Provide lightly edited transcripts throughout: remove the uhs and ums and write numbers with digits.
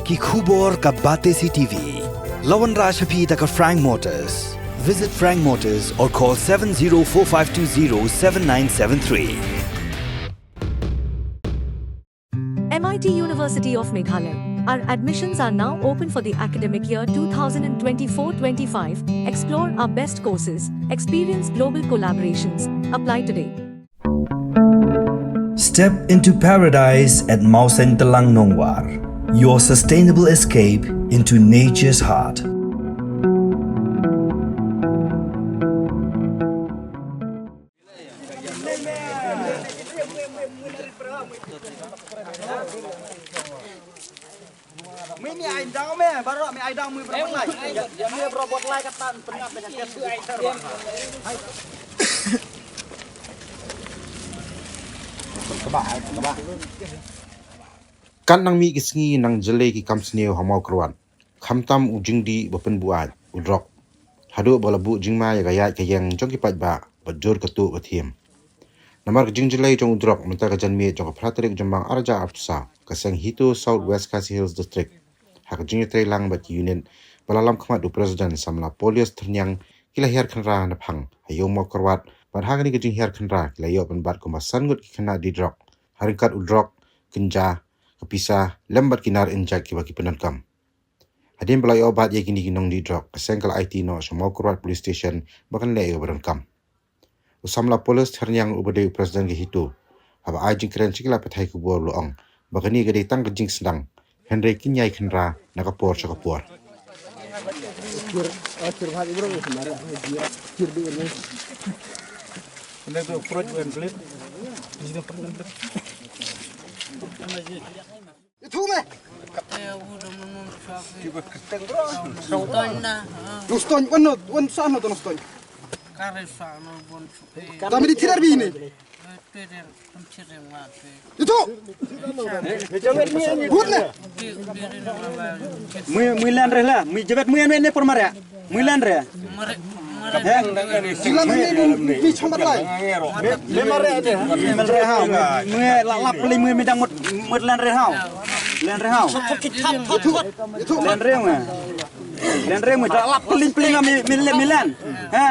ki khubor ka bate CTV. Lawan Rashapi taka Frank Motors. Visit Frank Motors or call 7045207973. MIT University of Meghalaya. Our admissions are now open for the academic year 2024-25. Explore our best courses, experience global collaborations. Apply today. Step into paradise at Mausen Telang Nongwar, your sustainable escape into nature's heart. Mimi ai dau me baru mi ai dau mi berapa lai ya mi berapa lai katan tengah dengan kes kan nang mi kisngi nang jele ki kamsneo hamau kerwan khamtam ujing di bapen buat udrok hadu balabu jingma ya gaya kayang jong ki patba bajur ketu bathiam namar jing jele jong udrok menta ka janmi jong pratrik jombang arja apsa kaseng hitu South West Khasi Hills District hak jing tre lang bat unit balalam khmat du president samla police ternyang kilahir khanra na phang hayo mo korwat bar hagani ke jing her khanra kilayo ban bat ko masan gut khana di drok haringkat udrok kenja kapisa lembat kinar injak ki baki penankam hadin belai obat ye kini kinong di drok kaseng kal IT no semau korwat police station bakan le yo berankam usamla police ternyang ubade president ke hitu haba ajing keren sikila pathai ku bor loong bakani gede tang ke jing sedang Henry kinyai khanra nakapor sakapor itu me noston wan sana to noston kami di tirar bini itu buatnya Muilan rela, mi jebet muian ne permara. Muilan re. silam ini mi chambat lai Lemare ade. Lemar re ha. Mui lap peli mui midang mut lan re ha. Lan re ha. itu Lan re ma. Lan re mu lap peli mi lan. Ha?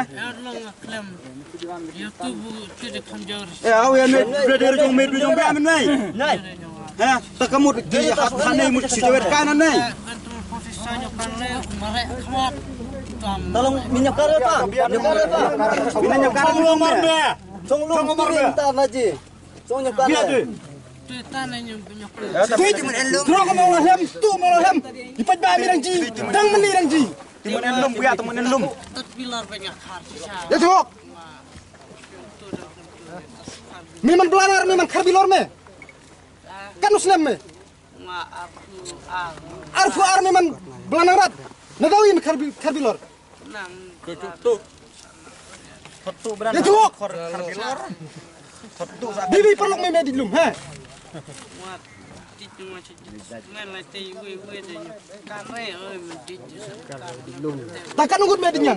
Aw ya me brother jong me jong ba men nai. Nai. Ha? Takamut di hanai mu si jebet kanan nai. Tolong minyak karet pak, Minyak karet lu Song lu minta lagi, song minyak karet. Terus kamu malah tu malah ipat ba mi rangji dang meni rangji Timun enlum buya timun enlum. ya tu memang belanar memang karbilor me kan muslim me arfu ar memang belanarat nadawin karbilor ya tu bibi perlu me di lum ha takkan nunggut medinya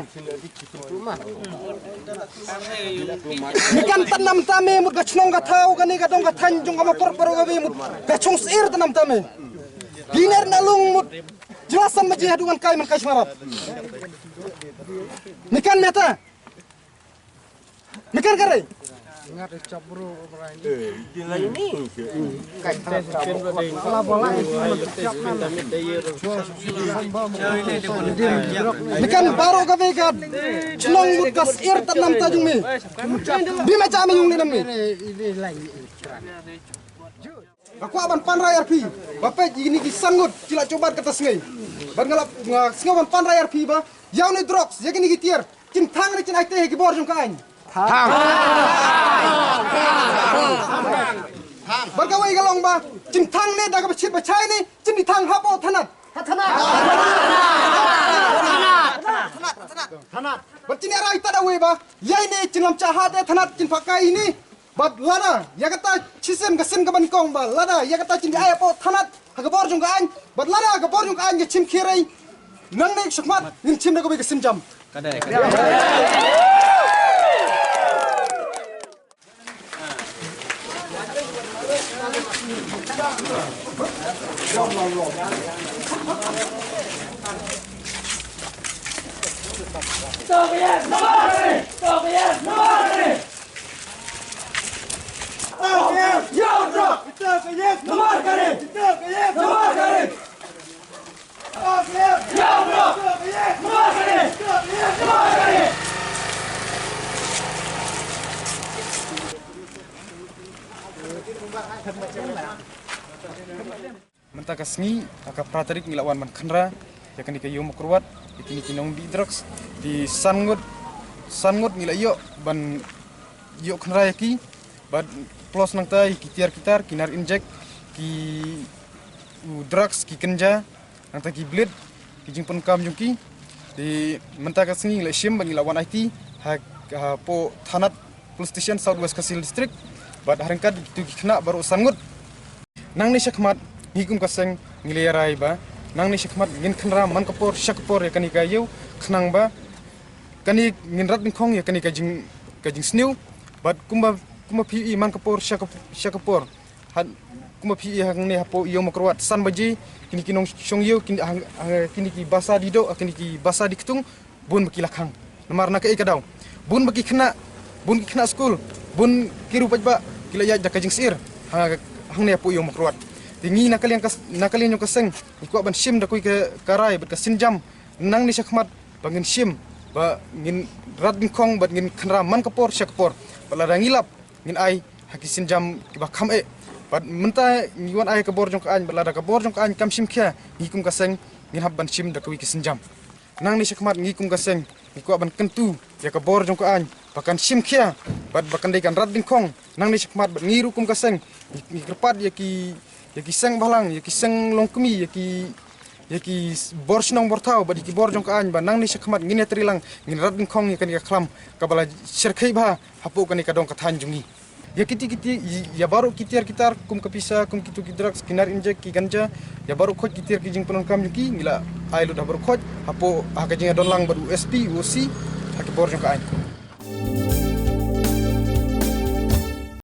ikan tanam tame mut gachnong gathau gani gadong gathan jong ama por gawi mut gachong sir tanam tame diner nalung mut jelasan maji hadungan kai man kai smarap mikan meta mikan kare Mikan baru gawe gad chnong mut gas ir tanam tajung mi bima chame yung ninam mi aku aban panrai RP bape ini ki sangut cila coba ke atas ngai ban ngalap ngawan panrai RP ba yaw ni drugs ya kini ki tier cin thang ni cin aite ki bor jong kain thang berkawai galong ba cin thang ne daga bachit bachai ni cin di thang hapo thanat thanat bercini ara ita da we ba yai ne cin lam chaha de thanat cin pakai ini bad lada ya kata chisem gasen gaban kong ba lada ya kata cin di apo thanat hagabor jong kain bad lada hagabor jong kain ye chim khirai nang ne shakmat nin chim da go be gasim jam Mentaka sengi aka pratarik ngilawan man khandra yakan ika yom kurwat ikini kinong di drugs di sangut ngila yo ban yo khandra yaki bad plus nang tai kitiar kitar kinar inject ki drugs ki kenja nang ta ki blade ki jingpon kam jungki di mentaka sengi ngila shim ban ngilawan IT ha po thanat police station Southwest Kasil district bad harengkat tu kena baru sangut nang ni syakmat hikum kaseng ngiliarai ba nang ni syakmat ngin khandra man kapor syakpor ya kani kayu khnang ba kani ngin rat khong ya kani kajing snew bad kumba pi man kapor syakpor had kumba pi hang ne hapo yo makrwat san baji kini kinong syongyo kini ki basa dido kini ki basa diktung bun baki lakhang namar na kai kadaw bun baki kena school bun kiru pajba kila ya jakajing sir hang ne hapo yo makrwat tingi nakalian yung kaseng iko ban shim da kuy ke karai bet kasin jam nang ni syakmat bangin shim ba ngin radin kong bat ngin khanra man kapor syakpor balada ngilap ngin ai hakisin jam kiba kham e bat menta ngiwan ai kabor jong ka an balada kabor jong ka an kam shim kya ngikum kaseng ngin hab ban shim da kuy kisin jam nang ni syakmat ngikum kaseng iko ban kentu ya kabor jong ka an bakan shim kya bat bakan dei kan radin kong nang ni syakmat bat ngiru kum kaseng ngikrpat yaki seng balang yaki seng longkemi yaki bors nong bortau badi ki bor jong kan ba nang ni syakmat ngine trilang ngin radin kong yakan ka klam kabala syarkai ba hapo kan ka dong ka thanjungi ya kiti ya baru kitiar kitar kum kapisa kum kitu kidrak kinar injek ki ganja ya baru khoj kitiar ki jing penon kam yuki ngila ailu da baru khoj hapo ha ka jing don lang ba USP UC ha ki bor jong ka